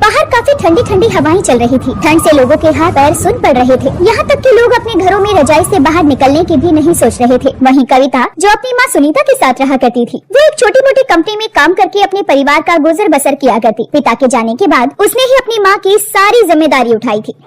बाहर काफी ठंडी ठंडी हवाएं चल रही थी। ठंड से लोगों के हाथ पैर सुन पड़ रहे थे। यहाँ तक कि लोग अपने घरों में रजाई से बाहर निकलने की भी नहीं सोच रहे थे। वहीं कविता, जो अपनी माँ सुनीता के साथ रहा करती थी, वो एक छोटी मोटी कंपनी में काम करके अपने परिवार का गुजर बसर किया करती। पिता के जाने के बाद उसने ही अपनी माँ की सारी जिम्मेदारी उठाई थी।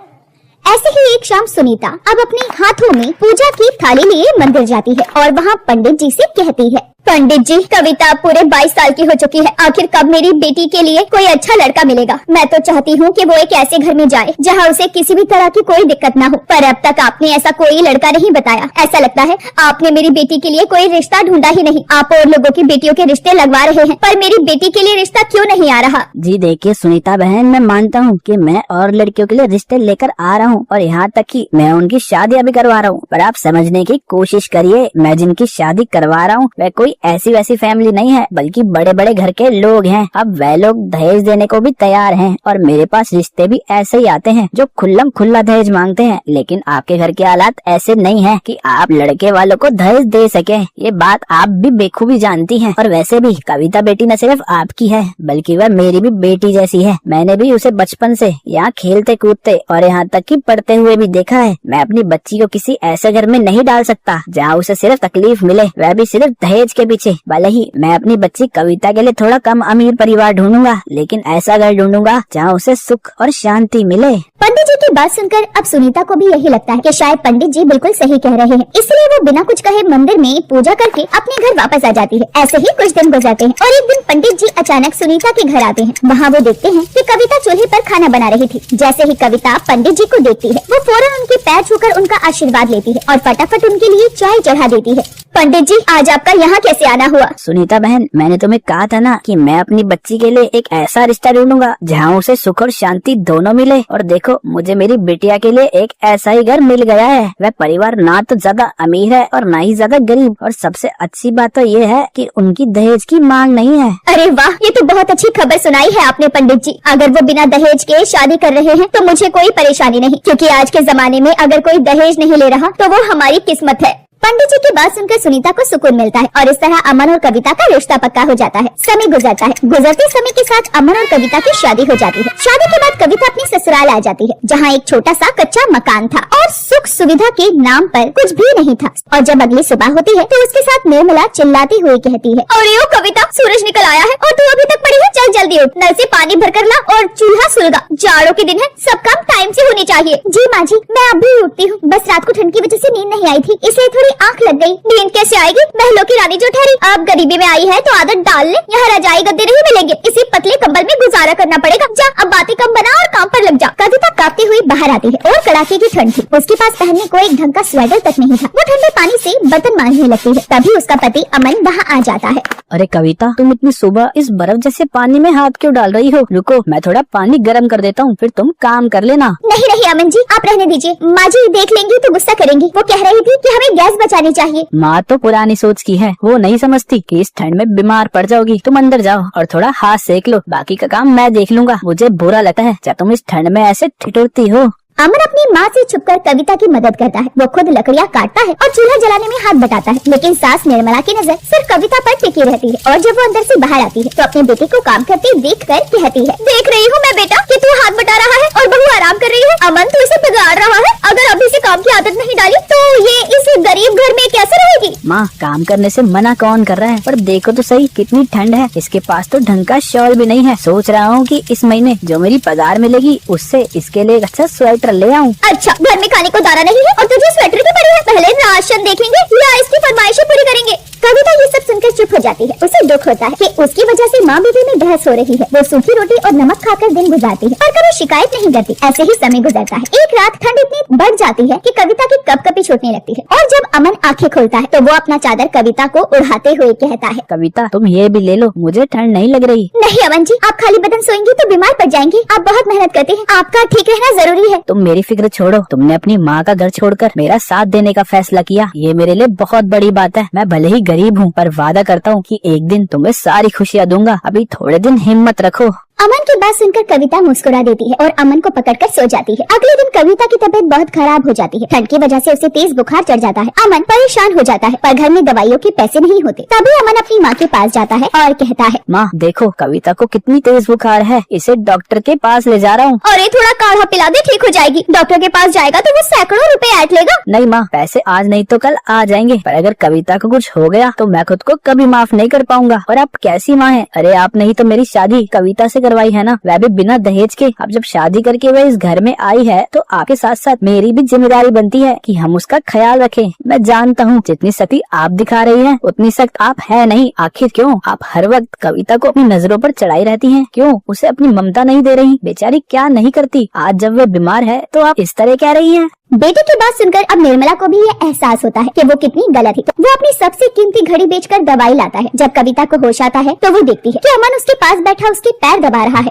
ऐसे ही एक शाम सुनीता अब अपने हाथों में पूजा की थाली लिए मंदिर जाती है और वहाँ पंडित जी से कहती है, पंडित जी, कविता पूरे 22 साल की हो चुकी है। आखिर कब मेरी बेटी के लिए कोई अच्छा लड़का मिलेगा? मैं तो चाहती हूँ कि वो एक ऐसे घर में जाए जहाँ उसे किसी भी तरह की कोई दिक्कत ना हो, पर अब तक आपने ऐसा कोई लड़का नहीं बताया। ऐसा लगता है आपने मेरी बेटी के लिए कोई रिश्ता ढूंढा ही नहीं। आप और लोगों की बेटियों के रिश्ते लगवा रहे हैं, पर मेरी बेटी के लिए रिश्ता क्यों नहीं आ रहा? जी देखिए सुनीता बहन, मैं मानता हूँ कि मैं और लड़कियों के लिए रिश्ते लेकर आ रहा हूँ और यहाँ तक कि मैं उनकी शादी अभी करवा रहा हूँ, पर आप समझने की कोशिश करिए, मैं जिनकी शादी करवा रहा हूँ वह कोई ऐसी वैसी फैमिली नहीं है, बल्कि बड़े बड़े घर के लोग हैं। अब वह लोग दहेज देने को भी तैयार हैं और मेरे पास रिश्ते भी ऐसे ही आते हैं जो खुल्लम खुल्ला दहेज मांगते हैं। लेकिन आपके घर के हालात ऐसे नहीं है कि आप लड़के वालों को दहेज दे सके, ये बात आप भी बेखूबी जानती हैं। और वैसे भी कविता बेटी न सिर्फ आपकी है, बल्कि वह मेरी भी बेटी जैसी है। मैंने भी उसे बचपन से यहाँ खेलते कूदते और यहाँ तक कि पढ़ते हुए भी देखा है। मैं अपनी बच्ची को किसी ऐसे घर में नहीं डाल सकता जहाँ उसे सिर्फ तकलीफ मिले, वह भी सिर्फ दहेज के पीछे। भले ही मैं अपनी बच्ची कविता के लिए थोड़ा कम अमीर परिवार ढूंढूंगा, लेकिन ऐसा घर ढूंढूंगा जहाँ उसे सुख और शांति मिले। पंडित जी की बात सुनकर अब सुनीता को भी यही लगता है कि शायद पंडित जी बिल्कुल सही कह रहे हैं, इसलिए वो बिना कुछ कहे मंदिर में पूजा करके अपने घर वापस आ जाती है। ऐसे ही कुछ दिन गुजरते हैं और एक दिन पंडित जी अचानक सुनीता के घर आते हैं। वहाँ वो देखते हैं कि कविता चूल्हे पर खाना बना रही थी। जैसे ही कविता पंडित जी को देखती है, वो फौरन उनके पैर छूकर उनका आशीर्वाद लेती है और फटाफट उनके लिए चाय चढ़ा देती है। पंडित जी, आज आपका यहाँ कैसे आना हुआ? सुनीता बहन, मैंने तुम्हें कहा था ना कि मैं अपनी बच्ची के लिए एक ऐसा रिश्ता ढूंढूंगा जहाँ उसे सुख और शांति दोनों मिले। और देखो, मुझे मेरी बिटिया के लिए एक ऐसा ही घर मिल गया है। वह परिवार ना तो ज्यादा अमीर है और ना ही ज्यादा गरीब, और सबसे अच्छी बात तो ये है कि उनकी दहेज की मांग नहीं है। अरे वाह, ये तो बहुत अच्छी खबर सुनाई है आपने पंडित जी। अगर वो बिना दहेज के शादी कर रहे हैं तो मुझे कोई परेशानी नहीं, क्योंकि आज के जमाने में अगर कोई दहेज नहीं ले रहा तो वो हमारी किस्मत है। पंडित जी की बात सुनकर सुनीता को सुकून मिलता है और इस तरह अमन और कविता का रिश्ता पक्का हो जाता है। समय गुजरता है। गुजरते समय के साथ अमन और कविता की शादी हो जाती है। शादी के बाद कविता अपनी ससुराल आ जाती है, जहाँ एक छोटा सा कच्चा मकान था और सुख सुविधा के नाम पर कुछ भी नहीं था। और जब अगली सुबह होती है तो उसके साथ निर्मला चिल्लाती हुई कहती है, अरे ओ कविता, सूरज निकल आया है और तू अभी तक पड़ी है। चल जल्दी उठ, नल से पानी भर कर ला और चूल्हा सुलगा। जाड़ों के दिन है, सब काम टाइम से होनी चाहिए। जी माँ जी, मैं अभी उठती हूँ, बस रात को ठंड की वजह से नींद नहीं आई थी, इसलिए थोड़ी आंख लग गई। नींद कैसे आएगी, महलों की रानी जो ठहरी। अब गरीबी में आई है तो आदत डाल ले, यहाँ रजाई गद्दे नहीं मिलेंगे, इसी पतले कंबल में गुजारा करना पड़ेगा। जा अब बातें कम बना और काम पर लग जा। कविता कांपती हुई बाहर आती है और कड़ाके की ठंड थी। उसके पास पहनने को एक ढंग का स्वेटर तक नहीं था। वो ठंडे पानी से बर्तन मांजने लगती है, तभी उसका पति अमन वहाँ आ जाता है। अरे कविता, तुम इतनी सुबह इस बर्फ जैसे पानी में हाथ क्यों डाल रही हो? रुको, मैं थोड़ा पानी गर्म कर देता हूँ, फिर तुम काम कर लेना। नहीं नहीं अमन जी, आप रहने दीजिए। माँ जी देख लेंगी तो गुस्सा करेंगी। वो कह रही थी कि हमें गैस बचानी चाहिए। माँ तो पुरानी सोच की है, वो नहीं समझती कि इस ठंड में बीमार पड़ जाओगी। तुम अंदर जाओ और थोड़ा हाथ सेक लो, बाकी का काम मैं देख लूंगा। मुझे बुरा लगता है जब तुम इस ठंड में ऐसे ठिठुरती हो। अमन अपनी माँ से छुपकर कविता की मदद करता है। वो खुद लकड़ियाँ काटता है और चूल्हा जलाने में हाथ बटाता है, लेकिन सास निर्मला की नजर सिर्फ कविता पर टिकी रहती है। और जब वो अंदर से बाहर आती है तो अपने बेटे को काम करते देखकर कहती है, देख रही हूँ मैं बेटा कि तू हाथ बटा रहा है और बहू आराम कर रही है। अमन, तू इसे बिगाड़ रहा है। अगर अभी से काम की आदत नहीं डाली तो ये इस गरीब घर में कैसे रहेगी? माँ, काम करने से मना कौन कर रहा है? पर देखो तो सही कितनी ठंड है। इसके पास तो ढंग का शॉल भी नहीं है। सोच रहा हूँ कि इस महीने जो मेरी पगार मिलेगी उससे इसके लिए अच्छा स्वेटर ले आऊँ। अच्छा, घर में खाने को दाना नहीं है और तुझे स्वेटर की पड़ी है। पहले राशन देखेंगे या इसकी फरमाइशें पूरी करेंगे। कविता ये सब सुनकर चुप हो जाती है। उसे दुख होता है कि उसकी वजह से माँ बेटे में बहस हो रही है। वो सूखी रोटी और नमक खाकर दिन गुजारती है, पर कभी शिकायत नहीं करती। ऐसे ही समय गुजरता है। एक रात ठंड इतनी बढ़ जाती है कि कविता की कपकपी छूटने लगती है और जब अमन आंखें खोलता है तो वो अपना चादर कविता को उड़ाते हुए कहता है, कविता, तुम ये भी ले लो, मुझे ठंड नहीं लग रही। नहीं अमन जी, आप खाली बदन सोएंगी तो बीमार पड़ जाएंगे। आप बहुत मेहनत करते हैं, आपका ठीक रहना जरूरी है। तुम मेरी फिक्र छोड़ो। तुमने अपनी माँ का घर छोड़कर मेरा साथ देने का फैसला किया, ये मेरे लिए बहुत बड़ी बात है। मैं भले ही गरीब हूँ, पर वादा करता हूँ कि एक दिन तुम्हें सारी खुशियाँ दूंगा। अभी थोड़े दिन हिम्मत रखो। अमन की बात सुनकर कविता मुस्कुरा देती है और अमन को पकड़कर सो जाती है। अगले दिन कविता की तबीयत बहुत खराब हो जाती है। ठंड की वजह से उसे तेज बुखार चढ़ जाता है। अमन परेशान हो जाता है, पर घर में दवाइयों के पैसे नहीं होते। तभी अमन अपनी माँ के पास जाता है और कहता है, माँ देखो कविता को कितनी तेज बुखार है, इसे डॉक्टर के पास ले जा रहा हूँ। अरे थोड़ा काढ़ा पिला दे, ठीक हो जाएगी। डॉक्टर के पास जाएगा तो वो सैकड़ों रुपए ऐंठ लेगा। नहीं माँ, पैसे आज नहीं तो कल आ जाएंगे, पर अगर कविता को कुछ हो गया तो मैं खुद को कभी माफ नहीं कर पाऊंगा। और आप कैसी माँ हैं? अरे आपने ही तो मेरी शादी कविता से करवाई है ना, वह भी बिना दहेज के। अब जब शादी करके वह इस घर में आई है तो आपके साथ साथ मेरी भी जिम्मेदारी बनती है कि हम उसका ख्याल रखें। मैं जानता हूँ जितनी सख्ती आप दिखा रही हैं उतनी सख्त आप है नहीं। आखिर क्यों आप हर वक्त कविता को अपनी नजरों पर चढ़ाई रहती हैं? क्यों उसे अपनी ममता नहीं दे रही? बेचारी क्या नहीं करती। आज जब वह बीमार है तो आप इस तरह कह रही हैं। बेटे की बात सुनकर अब निर्मला को भी ये एहसास होता है कि वो कितनी गलत है। वो अपनी सबसे कीमती घड़ी बेचकर दवाई लाता है। जब कविता को होश आता है तो वो देखती है कि अमन उसके पास बैठा उसके पैर दबा रहा है।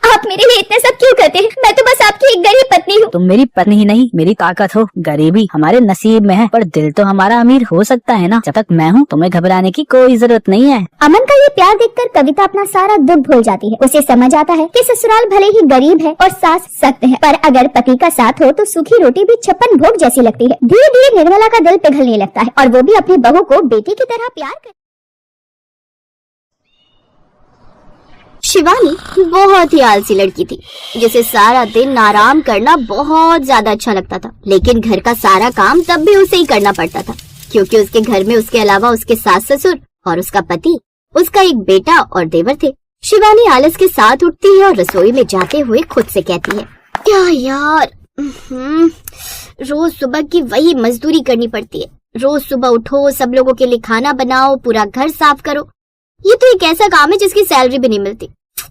आप मेरे लिए इतना सब क्यों करते हैं? मैं तो बस आपकी एक गरीब पत्नी हूँ। तुम मेरी पत्नी ही नहीं मेरी ताकत हो। गरीबी हमारे नसीब में है, पर दिल तो हमारा अमीर हो सकता है ना। जब तक मैं हूँ तुम्हें घबराने की कोई जरूरत नहीं है। अमन का ये प्यार देखकर कविता अपना सारा दुख भूल जाती है। उसे समझ आता है कि ससुराल भले ही गरीब है और सास सख्त है, पर अगर पति का साथ हो तो सूखी रोटी भी छप्पन भोग जैसी लगती है। धीरे धीरे निर्मला का दिल पिघलने लगता है और वो भी अपनी बहू को बेटी की तरह प्यार कर। शिवानी बहुत ही आलसी लड़की थी, जिसे सारा दिन आराम करना बहुत ज्यादा अच्छा लगता था। लेकिन घर का सारा काम तब भी उसे ही करना पड़ता था, क्योंकि उसके घर में उसके अलावा उसके सास ससुर और उसका पति, उसका एक बेटा और देवर थे। शिवानी आलस के साथ उठती है और रसोई में जाते हुए खुद से कहती है, क्या यार, रोज सुबह की वही मजदूरी करनी पड़ती है। रोज सुबह उठो, सब लोगों के लिए खाना बनाओ, पूरा घर साफ करो। ये तो एक ऐसा काम है जिसकी सैलरी भी नहीं मिलती।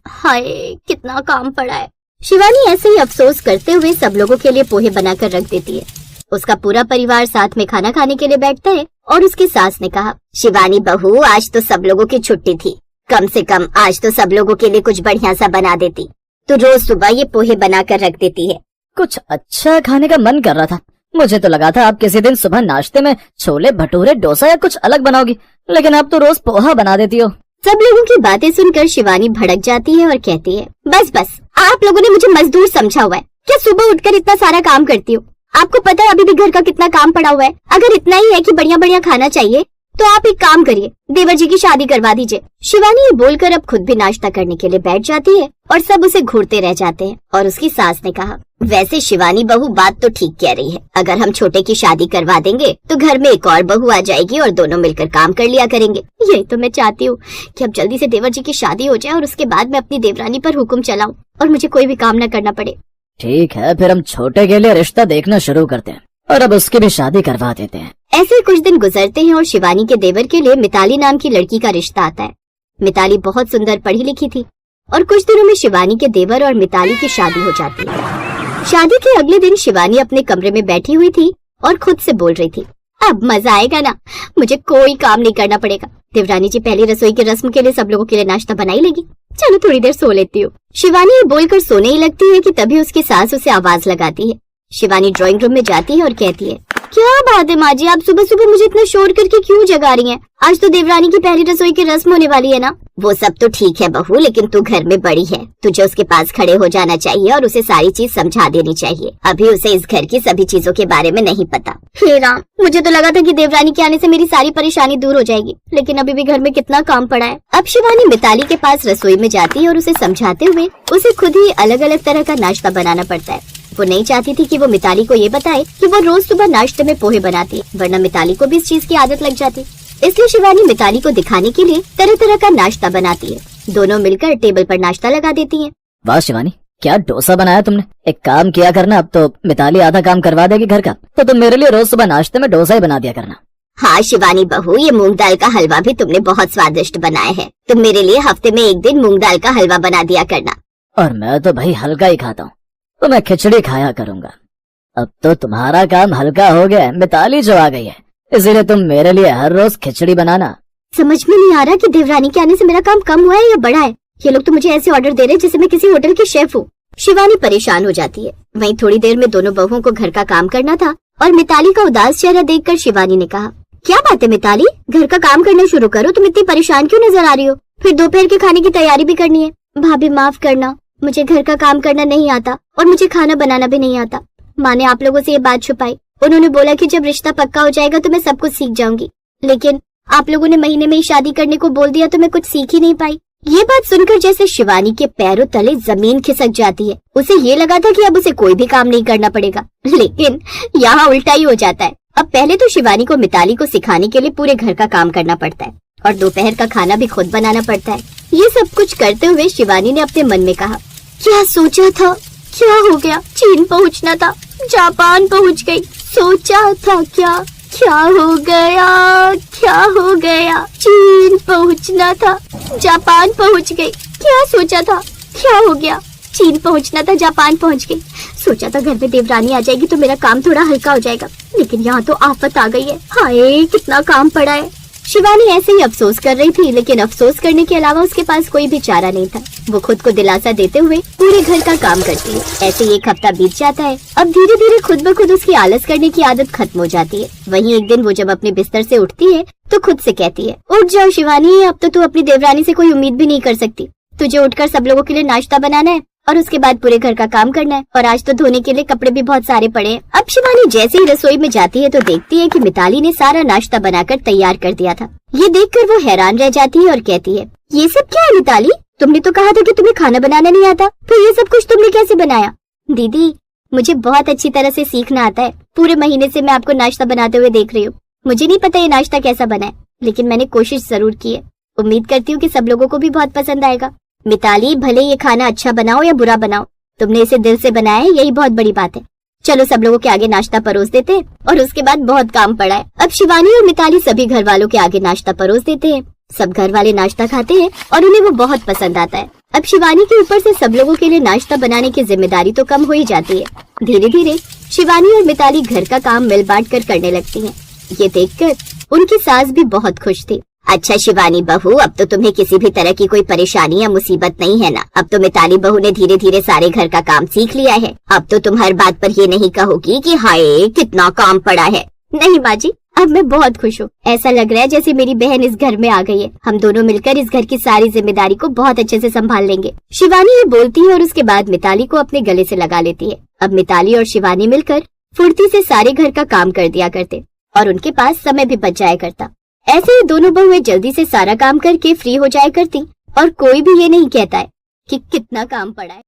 हाय कितना काम पड़ा है। शिवानी ऐसे ही अफसोस करते हुए सब लोगों के लिए पोहे बनाकर रख देती है। उसका पूरा परिवार साथ में खाना खाने के लिए बैठता है और उसकी सास ने कहा, शिवानी बहू, आज तो सब लोगों की छुट्टी थी, कम से कम आज तो सब लोगों के लिए कुछ बढ़िया सा बना देती। तो रोज सुबह ये पोहे बनाकर रख देती है। कुछ अच्छा खाने का मन कर रहा था। मुझे तो लगा था आप किसी दिन सुबह नाश्ते में छोले भटूरे डोसा या कुछ अलग बनाओगी, लेकिन आप तो रोज पोहा बना देती हो। सब लोगों की बातें सुनकर शिवानी भड़क जाती है और कहती है, बस बस, आप लोगों ने मुझे मजदूर समझा हुआ है क्या? सुबह उठकर इतना सारा काम करती हो। आपको पता है अभी भी घर का कितना काम पड़ा हुआ है। अगर इतना ही है कि बढ़िया बढ़िया खाना चाहिए तो आप एक काम करिए, देवर जी की शादी करवा दीजिए। शिवानी ये बोलकर अब खुद भी नाश्ता करने के लिए बैठ जाती है और सब उसे घूरते रह जाते हैं। और उसकी सास ने कहा, वैसे शिवानी बहू बात तो ठीक कह रही है। अगर हम छोटे की शादी करवा देंगे तो घर में एक और बहू आ जाएगी और दोनों मिलकर काम कर लिया करेंगे। यही तो मैं चाहती हूँ कि अब जल्दी से देवर जी की शादी हो जाए और उसके बाद मैं अपनी देवरानी पर हुक्म चलाऊं और मुझे कोई भी काम न करना पड़े। ठीक है, फिर हम छोटे के लिए रिश्ता देखना शुरू करते हैं और अब उसकी भी शादी करवा देते हैं। ऐसे कुछ दिन गुजरते हैं और शिवानी के देवर के लिए मिताली नाम की लड़की का रिश्ता आता है। मिताली बहुत सुंदर पढ़ी लिखी थी और कुछ दिनों में शिवानी के देवर और मिताली की शादी हो जाती है। शादी के अगले दिन शिवानी अपने कमरे में बैठी हुई थी और खुद से बोल रही थी, अब मजा आएगा ना, मुझे कोई काम नहीं करना पड़ेगा। देवरानी जी पहले रसोई की रस्म के लिए सब लोगों के लिए नाश्ता बनाई लेगी। चलो थोड़ी देर सो लेती हूँ। शिवानी ये बोलकर सोने ही लगती है कि तभी उसकी सास उसे आवाज लगाती है। शिवानी ड्राइंग रूम में जाती है और कहती है, क्या बात है माँ जी, आप सुबह सुबह मुझे इतना शोर करके क्यों जगा रही हैं? आज तो देवरानी की पहली रसोई की रस्म होने वाली है ना। वो सब तो ठीक है बहू, लेकिन तू घर में बड़ी है, तुझे उसके पास खड़े हो जाना चाहिए और उसे सारी चीज समझा देनी चाहिए। अभी उसे इस घर की सभी चीजों के बारे में नहीं पता। हे राम, मुझे तो लगा था कि देवरानी के आने से मेरी सारी परेशानी दूर हो जाएगी, लेकिन अभी भी घर में कितना काम पड़ा है। अब शिवानी मिताली के पास रसोई में जाती है और उसे समझाते हुए उसे खुद ही अलग अलग तरह का नाश्ता बनाना पड़ता है। वो नहीं चाहती थी कि वो मिताली को ये बताए कि वो रोज सुबह नाश्ते में पोहे बनाती है, वरना मिताली को भी इस चीज की आदत लग जाती। इसलिए शिवानी मिताली को दिखाने के लिए तरह तरह का नाश्ता बनाती है। दोनों मिलकर टेबल पर नाश्ता लगा देती हैं। वाह शिवानी, क्या डोसा बनाया तुमने। एक काम किया करना, अब तो मिताली आधा काम करवा देगी घर का, तो तुम मेरे लिए रोज सुबह नाश्ते में डोसा ही बना दिया करना। हाँ शिवानी बहू, ये मूंग दाल का हलवा भी तुमने बहुत स्वादिष्ट बनाया है। तुम मेरे लिए हफ्ते में एक दिन मूंग दाल का हलवा बना दिया करना। और मैं तो भाई हल्का ही खाता हूँ, तो मैं खिचड़ी खाया करूंगा। अब तो तुम्हारा काम हल्का हो गया, मिताली जो आ गई है, इसीलिए तुम मेरे लिए हर रोज खिचड़ी बनाना। समझ में नहीं आ रहा कि देवरानी के आने से मेरा काम कम हुआ है या बढ़ा है। ये लोग तो मुझे ऐसे ऑर्डर दे रहे हैं जैसे मैं किसी होटल की शेफ हूँ। शिवानी परेशान हो जाती है। वहीं थोड़ी देर में दोनों बहुओं को घर का काम करना था और मिताली का उदास चेहरा देखकर शिवानी ने कहा, क्या बात है मिताली, घर का काम करना शुरू करो, तुम इतनी परेशान क्यों नजर आ रही हो? फिर दोपहर के खाने की तैयारी भी करनी है। भाभी माफ करना, मुझे घर का काम करना नहीं आता और मुझे खाना बनाना भी नहीं आता। माँ ने आप लोगों से ये बात छुपाई। उन्होंने बोला कि जब रिश्ता पक्का हो जाएगा तो मैं सब कुछ सीख जाऊंगी, लेकिन आप लोगों ने महीने में ही शादी करने को बोल दिया तो मैं कुछ सीख ही नहीं पाई। ये बात सुनकर जैसे शिवानी के पैरों तले जमीन खिसक जाती है। उसे ये लगा था कि अब उसे कोई भी काम नहीं करना पड़ेगा, लेकिन यहाँ उल्टा ही हो जाता है। अब पहले तो शिवानी को मिताली को सिखाने के लिए पूरे घर का काम करना पड़ता है और दोपहर का खाना भी खुद बनाना पड़ता है। ये सब कुछ करते हुए शिवानी ने अपने मन में कहा, क्या सोचा था, क्या हो गया, चीन पहुँचना था, जापान पहुँच गई। सोचा था क्या हो गया, चीन पहुँचना था, जापान पहुँच गई। क्या सोचा था, क्या हो गया, चीन पहुँचना था, जापान पहुँच गई। सोचा था घर में देवरानी आ जाएगी तो मेरा काम थोड़ा हल्का हो जाएगा, लेकिन यहाँ तो आफत आ गई है। हाय, कितना काम पड़ा है। शिवानी ऐसे ही अफसोस कर रही थी, लेकिन अफसोस करने के अलावा उसके पास कोई भी चारा नहीं था। वो खुद को दिलासा देते हुए पूरे घर का काम करती है। ऐसे ही एक हफ्ता बीत जाता है। अब धीरे धीरे खुद ब खुद उसकी आलस करने की आदत खत्म हो जाती है। वहीं एक दिन वो जब अपने बिस्तर से उठती है तो खुद से कहती है, उठ जाओ शिवानी, अब तो तू अपनी देवरानी से कोई उम्मीद भी नहीं कर सकती। तुझे उठकर सब लोगों के लिए नाश्ता बनाना है और उसके बाद पूरे घर का काम करना है, और आज तो धोने के लिए कपड़े भी बहुत सारे पड़े हैं। अब शिवानी जैसे ही रसोई में जाती है तो देखती है कि मिताली ने सारा नाश्ता बनाकर तैयार कर दिया था। ये देखकर वो हैरान रह जाती है और कहती है, ये सब क्या है मिताली, तुमने तो कहा था कि तुम्हें खाना बनाना नहीं आता, तो ये सब कुछ तुमने कैसे बनाया? दीदी, मुझे बहुत अच्छी तरह से सीखना आता है। पूरे महीने से मैं आपको नाश्ता बनाते हुए देख रही हूँ। मुझे नहीं पता ये नाश्ता कैसा बना है, लेकिन मैंने कोशिश जरूर की है। उम्मीद करती हूँ कि सब लोगों को भी बहुत पसंद आएगा। मिताली, भले ये खाना अच्छा बनाओ या बुरा बनाओ, तुमने इसे दिल से बनाया है, यही बहुत बड़ी बात है। चलो सब लोगों के आगे नाश्ता परोस देते हैं, और उसके बाद बहुत काम पड़ा है। अब शिवानी और मिताली सभी घर वालों के आगे नाश्ता परोस देते हैं। सब घर वाले नाश्ता खाते हैं और उन्हें वो बहुत पसंद आता है। अब शिवानी के ऊपर से सब लोगों के लिए नाश्ता बनाने की जिम्मेदारी तो कम हो ही जाती है। धीरे धीरे शिवानी और मिताली घर का काम मिल बांट कर करने लगती हैं। ये देखकर उनकी सास भी बहुत खुश थी। अच्छा शिवानी बहू, अब तो तुम्हें किसी भी तरह की कोई परेशानी या मुसीबत नहीं है ना? अब तो मिताली बहू ने धीरे धीरे सारे घर का काम सीख लिया है। अब तो तुम हर बात पर ये नहीं कहोगी कि हाय कितना काम पड़ा है। नहीं माँ जी, अब मैं बहुत खुश हूँ। ऐसा लग रहा है जैसे मेरी बहन इस घर में आ गई है। हम दोनों मिलकर इस घर की सारी जिम्मेदारी को बहुत अच्छे से संभाल लेंगे। शिवानी ये बोलती है और उसके बाद मिताली को अपने गले से लगा लेती है। अब मिताली और शिवानी मिलकर फुर्ती से सारे घर का काम कर दिया करते और उनके पास समय भी बच जाया करता। ऐसे ही दोनों बहुएं जल्दी से सारा काम करके फ्री हो जाया करती और कोई भी ये नहीं कहता है कि कितना काम पड़ा है।